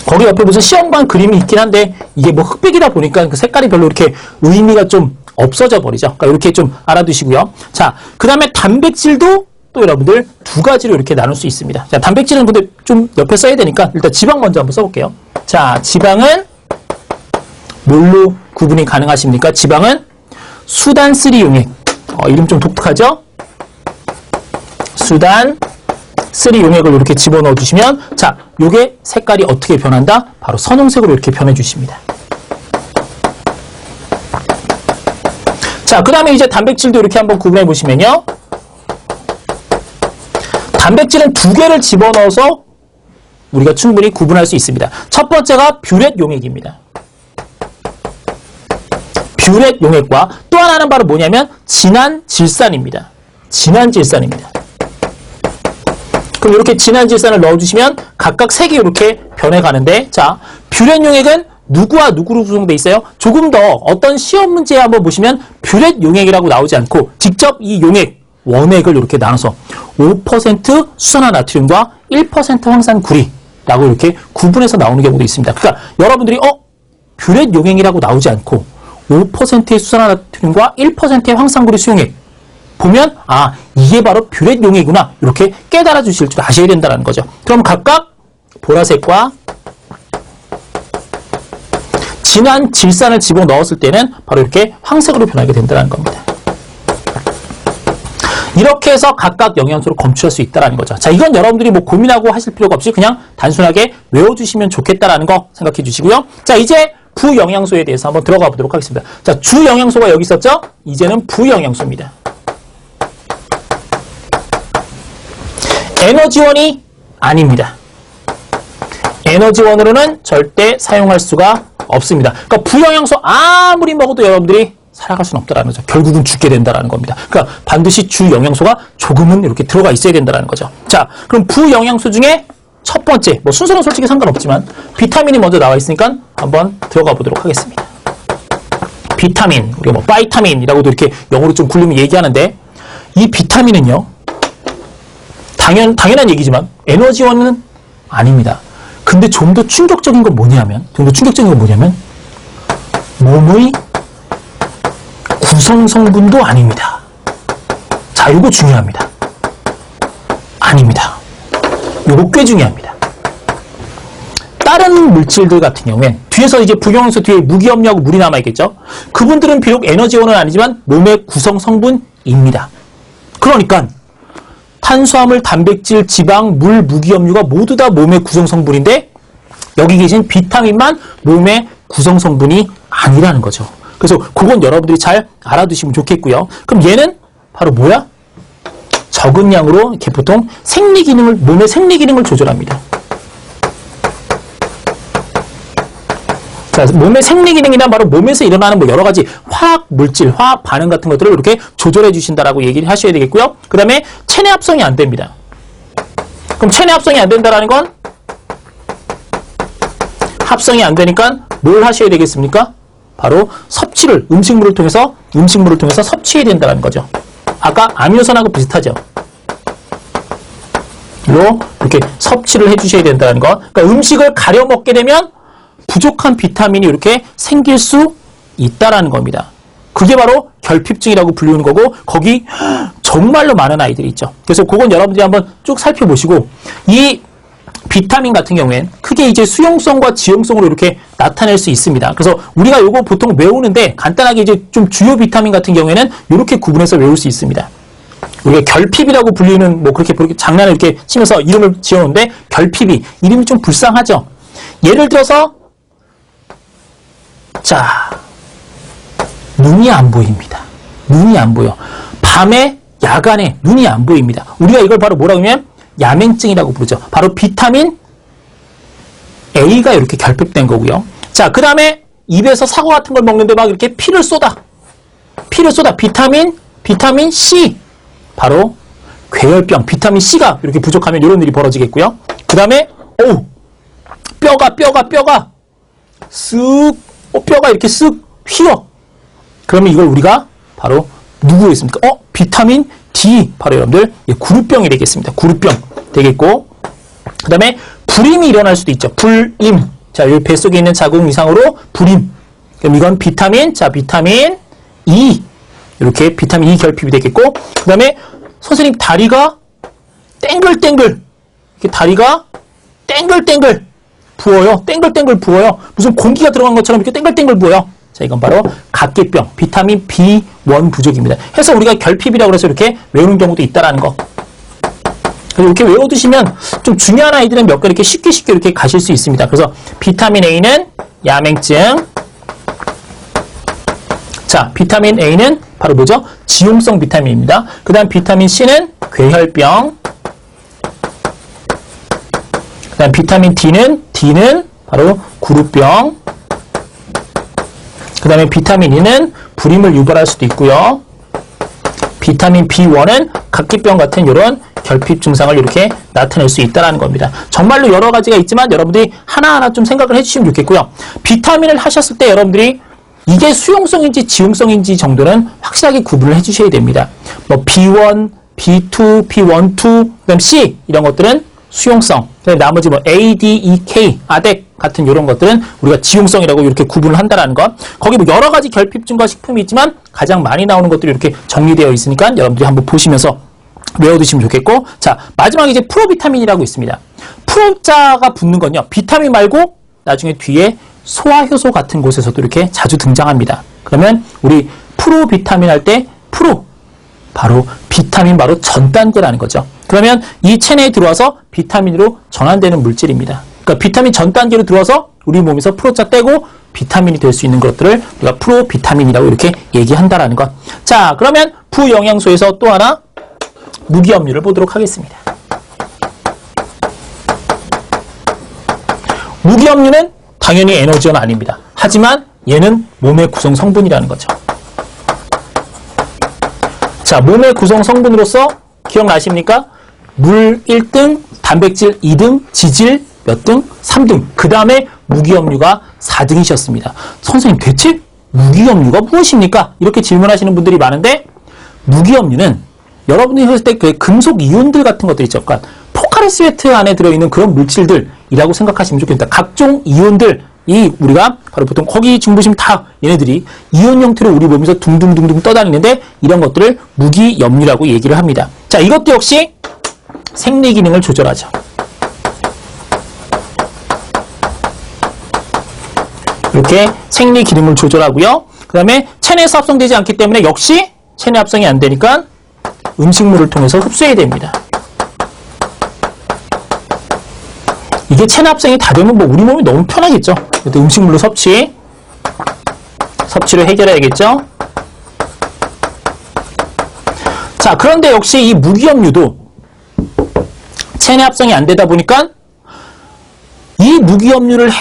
거기 옆에 무슨 시험관 그림이 있긴 한데 이게 뭐 흑백이다 보니까 그 색깔이 별로 이렇게 의미가 좀 없어져 버리죠. 그러니까 이렇게 좀 알아두시고요. 자, 그 다음에 단백질도 또 여러분들 두 가지로 이렇게 나눌 수 있습니다. 자, 단백질은 근데 좀 옆에 써야 되니까 일단 지방 먼저 한번 써볼게요. 자, 지방은 뭘로 구분이 가능하십니까? 지방은 수단3 용액. 이름 좀 독특하죠? 수단3 용액을 이렇게 집어넣어 주시면, 자, 요게 색깔이 어떻게 변한다? 바로 선홍색으로 이렇게 변해 주십니다. 자, 그 다음에 이제 단백질도 이렇게 한번 구분해 보시면요. 단백질은 두 개를 집어넣어서 우리가 충분히 구분할 수 있습니다. 첫 번째가 뷰렛 용액입니다. 뷰렛 용액과 또 하나는 바로 뭐냐면 진한 질산입니다. 진한 질산입니다. 그럼 이렇게 진한 질산을 넣어주시면 각각 색이 이렇게 변해가는데, 자, 뷰렛 용액은 누구와 누구로 구성되어 있어요? 조금 더 어떤 시험 문제에 한번 보시면 뷰렛 용액이라고 나오지 않고 직접 이 용액, 원액을 이렇게 나눠서 5% 수산화나트륨과 1% 황산구리라고 이렇게 구분해서 나오는 경우도 있습니다. 그러니까 여러분들이 뷰렛 용액이라고 나오지 않고 5%의 수산화나트륨과 1%의 황산구리 수용액 보면, 아, 이게 바로 뷰렛 용액이구나, 이렇게 깨달아 주실 줄 아셔야 된다는 거죠. 그럼 각각 보라색과 진한 질산을 집어넣었을 때는 바로 이렇게 황색으로 변하게 된다는 겁니다. 이렇게 해서 각각 영양소를 검출할 수 있다는 거죠. 자, 이건 여러분들이 뭐 고민하고 하실 필요가 없이 그냥 단순하게 외워주시면 좋겠다라는 거 생각해 주시고요. 자, 이제 부영양소에 대해서 한번 들어가 보도록 하겠습니다. 자, 주영양소가 여기 있었죠? 이제는 부영양소입니다. 에너지원이 아닙니다. 에너지원으로는 절대 사용할 수가 없습니다. 그러니까 부영양소 아무리 먹어도 여러분들이 살아갈 수는 없다라는 거죠. 결국은 죽게 된다라는 겁니다. 그러니까 반드시 주영양소가 조금은 이렇게 들어가 있어야 된다라는 거죠. 자, 그럼 부영양소 중에 첫 번째, 뭐 순서는 솔직히 상관없지만 비타민이 먼저 나와 있으니까 한번 들어가 보도록 하겠습니다. 비타민, 우리가 뭐 바이타민이라고도 이렇게 영어로 좀 굴리면 얘기하는데, 이 비타민은요, 당연한 얘기지만 에너지원은 아닙니다. 근데 좀 더 충격적인 건 뭐냐면, 몸의 구성 성분도 아닙니다. 자, 이거 중요합니다. 아닙니다. 이거 꽤 중요합니다. 다른 물질들 같은 경우엔 뒤에서 이제 부영양소 뒤에 무기염료하고 물이 남아있겠죠. 그분들은 비록 에너지원은 아니지만 몸의 구성 성분입니다. 그러니까 탄수화물, 단백질, 지방, 물, 무기염료가 모두 다 몸의 구성 성분인데 여기 계신 비타민만 몸의 구성 성분이 아니라는 거죠. 그래서 그건 여러분들이 잘 알아두시면 좋겠고요. 그럼 얘는 바로 뭐야? 적은 양으로 이렇게 보통 몸의 생리 기능을 조절합니다. 자, 몸의 생리 기능이나 바로 몸에서 일어나는 뭐 여러 가지 화학 물질, 화학 반응 같은 것들을 이렇게 조절해 주신다라고 얘기를 하셔야 되겠고요. 그 다음에 체내 합성이 안 됩니다. 그럼 체내 합성이 안 된다라는 건 합성이 안 되니까 뭘 하셔야 되겠습니까? 바로 섭취를, 음식물을 통해서 섭취해야 된다는 거죠. 아까 아미노산하고 비슷하죠. 이렇게 섭취를 해주셔야 된다는 거. 그러니까 음식을 가려 먹게 되면 부족한 비타민이 이렇게 생길 수 있다라는 겁니다. 그게 바로 결핍증이라고 불리는 거고, 거기 정말로 많은 아이들이 있죠. 그래서 그건 여러분들이 한번 쭉 살펴보시고, 이 비타민 같은 경우엔 크게 이제 수용성과 지용성으로 이렇게 나타낼 수 있습니다. 그래서 우리가 요거 보통 외우는데 간단하게 이제 좀 주요 비타민 같은 경우에는 이렇게 구분해서 외울 수 있습니다. 우리가 결핍이라고 불리는 뭐 그렇게 장난을 이렇게 치면서 이름을 지어놓는데, 결핍이 이름이 좀 불쌍하죠. 예를 들어서 자, 눈이 안 보입니다. 눈이 안 보여. 밤에, 야간에 눈이 안 보입니다. 우리가 이걸 바로 뭐라고 하면 야맹증이라고 부르죠. 바로 비타민 A가 이렇게 결핍된 거고요. 자, 그 다음에 입에서 사과 같은 걸 먹는데 막 이렇게 피를 쏟아. 비타민 C. 바로 괴혈병, 비타민 C가 이렇게 부족하면 이런 일이 벌어지겠고요. 그 다음에, 뼈가 쓱 뼈가 이렇게 쓱 휘어. 그러면 이걸 우리가 바로 누구겠습니까? 비타민 D. 바로 여러분들 구루병이 되겠습니다. 구루병 되겠고, 그 다음에 불임이 일어날 수도 있죠. 불임. 자, 여기 뱃속에 있는 자궁 이상으로 불임. 그럼 이건 비타민 E. 이렇게 비타민 E 결핍이 되겠고, 그 다음에 선생님 다리가 땡글땡글. 이렇게 다리가 땡글땡글 부어요. 땡글땡글 부어요. 무슨 공기가 들어간 것처럼 이렇게 땡글땡글 부어요. 자, 이건 바로 각기병, 비타민 B1 부족입니다. 해서 우리가 결핍이라고 해서 이렇게 외우는 경우도 있다라는 거. 이렇게 외워두시면 좀 중요한 아이들은 몇 개 이렇게 쉽게 이렇게 가실 수 있습니다. 그래서 비타민 A는 야맹증. 자, 비타민 A는 바로 뭐죠? 지용성 비타민입니다. 그 다음 비타민 C는 괴혈병. 그 다음 비타민 D는 바로 구루병. 그 다음에 비타민 E는 불임을 유발할 수도 있고요. 비타민 B1은 각기병 같은 이런 결핍 증상을 이렇게 나타낼 수 있다는 겁니다. 정말로 여러 가지가 있지만 여러분들이 하나하나 좀 생각을 해주시면 좋겠고요. 비타민을 하셨을 때 여러분들이 이게 수용성인지 지용성인지 정도는 확실하게 구분을 해주셔야 됩니다. 뭐 B1, B2, B1, 2, 그다음 C 이런 것들은 수용성. 나머지 뭐 A, D, E, K, 아덱 같은 이런 것들은 우리가 지용성이라고 이렇게 구분을 한다는 것. 거기 뭐 여러 가지 결핍증과 식품이 있지만 가장 많이 나오는 것들이 이렇게 정리되어 있으니까 여러분들이 한번 보시면서 외워두시면 좋겠고, 자, 마지막에 이제 프로비타민이라고 있습니다. 프로자가 붙는 건요, 비타민 말고 나중에 뒤에 소화효소 같은 곳에서도 이렇게 자주 등장합니다. 그러면 우리 프로비타민 할 때 프로, 바로 비타민 바로 전 단계라는 거죠. 그러면 이 체내에 들어와서 비타민으로 전환되는 물질입니다. 그러니까 비타민 전 단계로 들어와서 우리 몸에서 프로자 떼고 비타민이 될 수 있는 것들을 우리가 프로비타민이라고 이렇게 얘기한다라는 것. 자, 그러면 부영양소에서 또 하나 무기염류를 보도록 하겠습니다. 무기염류는 당연히 에너지원 아닙니다. 하지만 얘는 몸의 구성 성분이라는 거죠. 자, 몸의 구성 성분으로서 기억나십니까? 물 1등, 단백질 2등, 지질 몇 등? 3등. 그 다음에 무기염류가 4등이셨습니다. 선생님, 대체 무기염류가 무엇입니까? 이렇게 질문하시는 분들이 많은데, 무기염류는 여러분이 했을 때 그 금속 이온들 같은 것들 있죠. 그러니까 포카리스웨트 안에 들어있는 그런 물질들이라고 생각하시면 좋겠습니다. 각종 이온들, 이 우리가 바로 보통 거기 지금 보시면 다 얘네들이 이온 형태로 우리 몸에서 둥둥둥둥 떠다니는데 이런 것들을 무기염류라고 얘기를 합니다. 자, 이것도 역시 생리 기능을 조절하죠. 이렇게 생리 기능을 조절하고요. 그 다음에 체내에서 합성되지 않기 때문에 역시 체내 합성이 안 되니까 음식물을 통해서 흡수해야 됩니다. 이게 체내 합성이 다 되면 뭐 우리 몸이 너무 편하겠죠. 음식물로 섭취를 해결해야겠죠. 자, 그런데 역시 이 무기염류도 체내 합성이 안 되다 보니까 이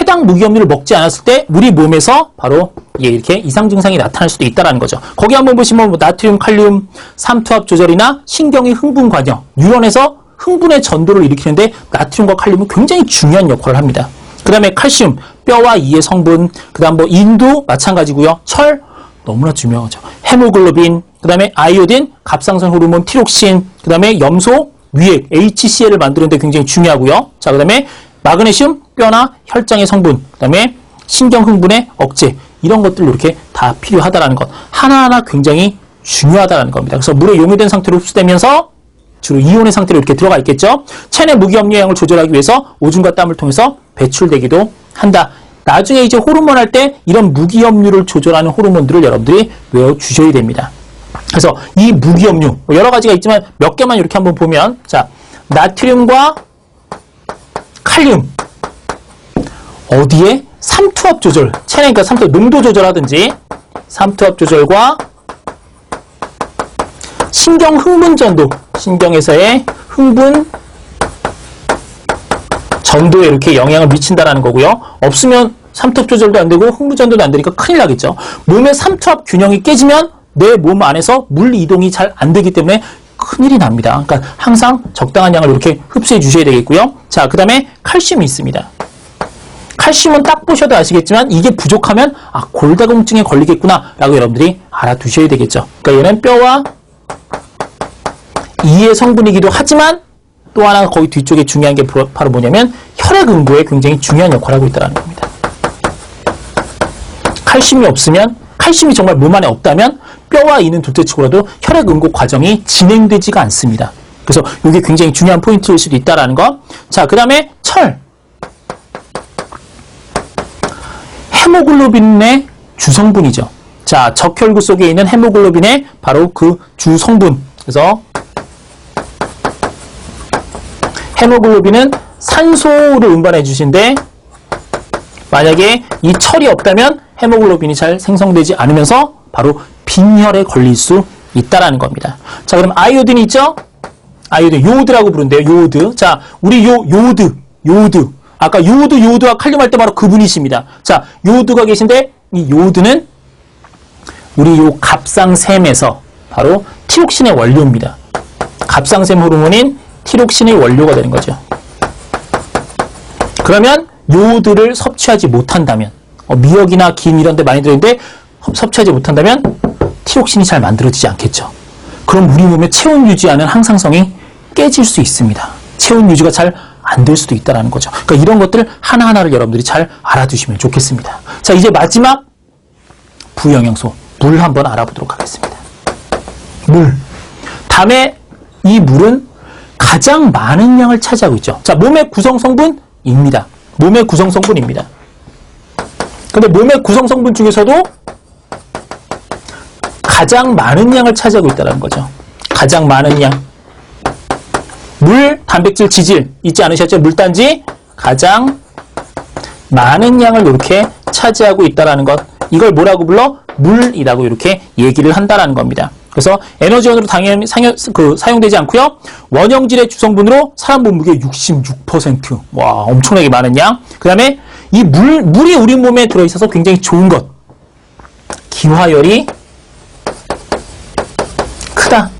해당 무기염류를 먹지 않았을 때 우리 몸에서 바로 이렇게 이상 증상이 나타날 수도 있다는 거죠. 거기 한번 보시면 뭐 나트륨, 칼륨, 삼투압 조절이나 신경의 흥분 관여, 뉴런에서 흥분의 전도를 일으키는데 나트륨과 칼륨은 굉장히 중요한 역할을 합니다. 그 다음에 칼슘, 뼈와 이의 성분, 그 다음 뭐 인도 마찬가지고요. 철, 너무나 중요하죠. 헤모글로빈, 그 다음에 아이오딘, 갑상선 호르몬, 티록신, 그 다음에 염소, 위액, HCl을 만드는 데 굉장히 중요하고요. 자, 그 다음에 마그네슘, 뼈나 혈장의 성분, 그 다음에 신경 흥분의 억제, 이런 것들 이렇게 다 필요하다는 것. 하나하나 굉장히 중요하다는 겁니다. 그래서 물에 용해된 상태로 흡수되면서 주로 이온의 상태로 이렇게 들어가 있겠죠. 체내 무기염류 양을 조절하기 위해서 오줌과 땀을 통해서 배출되기도 한다. 나중에 이제 호르몬 할 때 이런 무기염류를 조절하는 호르몬들을 여러분들이 외워주셔야 됩니다. 그래서 이 무기염류, 여러 가지가 있지만 몇 개만 이렇게 한번 보면, 자, 나트륨과 칼륨, 어디에? 삼투압 조절, 체내니까 삼투압 농도 조절하든지 삼투압 조절과 신경 흥분 전도, 신경에서의 흥분 전도에 이렇게 영향을 미친다라는 거고요. 없으면 삼투압 조절도 안 되고 흥분 전도도 안 되니까 큰일 나겠죠. 몸의 삼투압 균형이 깨지면 내 몸 안에서 물 이동이 잘 안 되기 때문에 큰일이 납니다. 그러니까 항상 적당한 양을 이렇게 흡수해 주셔야 되겠고요. 자, 그 다음에 칼슘이 있습니다. 칼슘은 딱 보셔도 아시겠지만 이게 부족하면 골다공증에 걸리겠구나 라고 여러분들이 알아두셔야 되겠죠. 그러니까 얘는 뼈와 이의 성분이기도 하지만 또 하나 거기 뒤쪽에 중요한 게 바로 뭐냐면 혈액 응고에 굉장히 중요한 역할을 하고 있다는 겁니다. 칼슘이 없으면, 칼슘이 정말 몸 안에 없다면 뼈와 이는 둘째치고라도 혈액 응고 과정이 진행되지가 않습니다. 그래서 이게 굉장히 중요한 포인트일 수도 있다는 거. 자, 그 다음에 철. 헤모글로빈의 주성분이죠. 자, 적혈구 속에 있는 헤모글로빈의 바로 그 주성분. 그래서 헤모글로빈은 산소를 운반해 주신데 만약에 이 철이 없다면 헤모글로빈이 잘 생성되지 않으면서 바로 빈혈에 걸릴 수 있다라는 겁니다. 자, 그럼 아이오딘이 있죠? 아이오딘, 요오드라고 부른대요. 요오드. 자, 우리 요오드. 아까 요오드와 칼륨 할 때 바로 그분이십니다. 자, 요오드가 계신데 이 요오드는 우리 요 갑상샘에서 바로 티록신의 원료입니다. 갑상샘 호르몬인 티록신의 원료가 되는 거죠. 그러면 요오드를 섭취하지 못한다면 미역이나 김 이런 데 많이 들어있는데 섭취하지 못한다면 티록신이 잘 만들어지지 않겠죠. 그럼 우리 몸의 체온 유지하는 항상성이 깨질 수 있습니다. 체온 유지가 잘 안 될 수도 있다는 거죠. 그러니까 이런 것들 하나하나를 여러분들이 잘 알아두시면 좋겠습니다. 자, 이제 마지막 부영양소 물 한번 알아보도록 하겠습니다. 물. 담에 이 물은 가장 많은 양을 차지하고 있죠. 자, 몸의 구성성분입니다. 몸의 구성성분입니다. 근데 몸의 구성성분 중에서도 가장 많은 양을 차지하고 있다는 거죠. 가장 많은 양. 물, 단백질, 지질 잊지 않으셨죠? 물단지 가장 많은 양을 이렇게 차지하고 있다는 것. 이걸 뭐라고 불러? 물이라고 이렇게 얘기를 한다는 겁니다. 그래서 에너지원으로 당연히 사용되지 않고요. 원형질의 주성분으로 사람 몸무게 66%. 와, 엄청나게 많은 양. 그 다음에 이 물이 우리 몸에 들어있어서 굉장히 좋은 것. 기화열이 크다.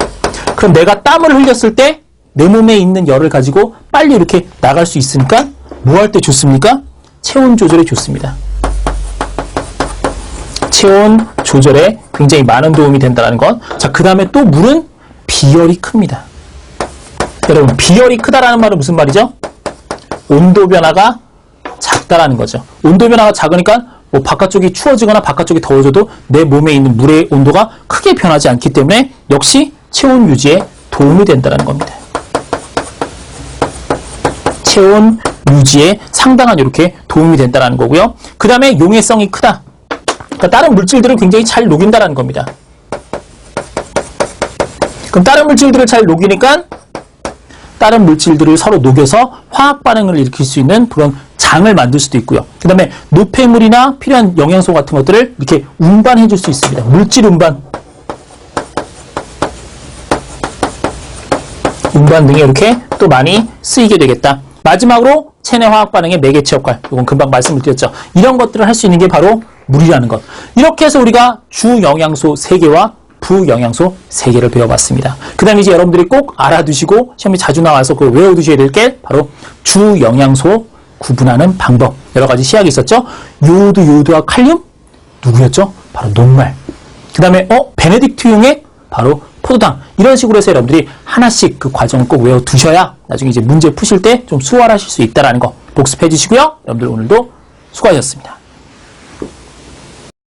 그럼 내가 땀을 흘렸을 때 내 몸에 있는 열을 가지고 빨리 이렇게 나갈 수 있으니까 뭐 할 때 좋습니까? 체온 조절에 좋습니다. 체온 조절에 굉장히 많은 도움이 된다는 것. 자, 그 다음에 또 물은 비열이 큽니다. 여러분, 비열이 크다라는 말은 무슨 말이죠? 온도 변화가 작다라는 거죠. 온도 변화가 작으니까 뭐 바깥쪽이 추워지거나 바깥쪽이 더워져도 내 몸에 있는 물의 온도가 크게 변하지 않기 때문에 역시 체온 유지에 도움이 된다는 겁니다. 체온 유지에 상당한 이렇게 도움이 된다는 거고요. 그 다음에 용해성이 크다. 그러니까 다른 물질들을 굉장히 잘 녹인다는 겁니다. 그럼 다른 물질들을 잘 녹이니까 다른 물질들을 서로 녹여서 화학 반응을 일으킬 수 있는 그런 장을 만들 수도 있고요. 그 다음에 노폐물이나 필요한 영양소 같은 것들을 이렇게 운반해 줄 수 있습니다. 물질 운반 등에 이렇게 또 많이 쓰이게 되겠다. 마지막으로 체내 화학 반응의 매개체 역할. 이건 금방 말씀을 드렸죠. 이런 것들을 할 수 있는 게 바로 물이라는 것. 이렇게 해서 우리가 주 영양소 3개와 부영양소 3개를 배워봤습니다. 그 다음에 이제 여러분들이 꼭 알아두시고 시험에 자주 나와서 그걸 외워두셔야 될 게 바로 주 영양소 구분하는 방법. 여러 가지 시약이 있었죠. 요오드와 칼륨 누구였죠? 바로 녹말. 그 다음에 베네딕트용의 바로 포도당. 이런 식으로 해서 여러분들이 하나씩 그 과정을 꼭 외워두셔야 나중에 이제 문제 푸실 때 좀 수월하실 수 있다는 거 복습해 주시고요. 여러분들 오늘도 수고하셨습니다.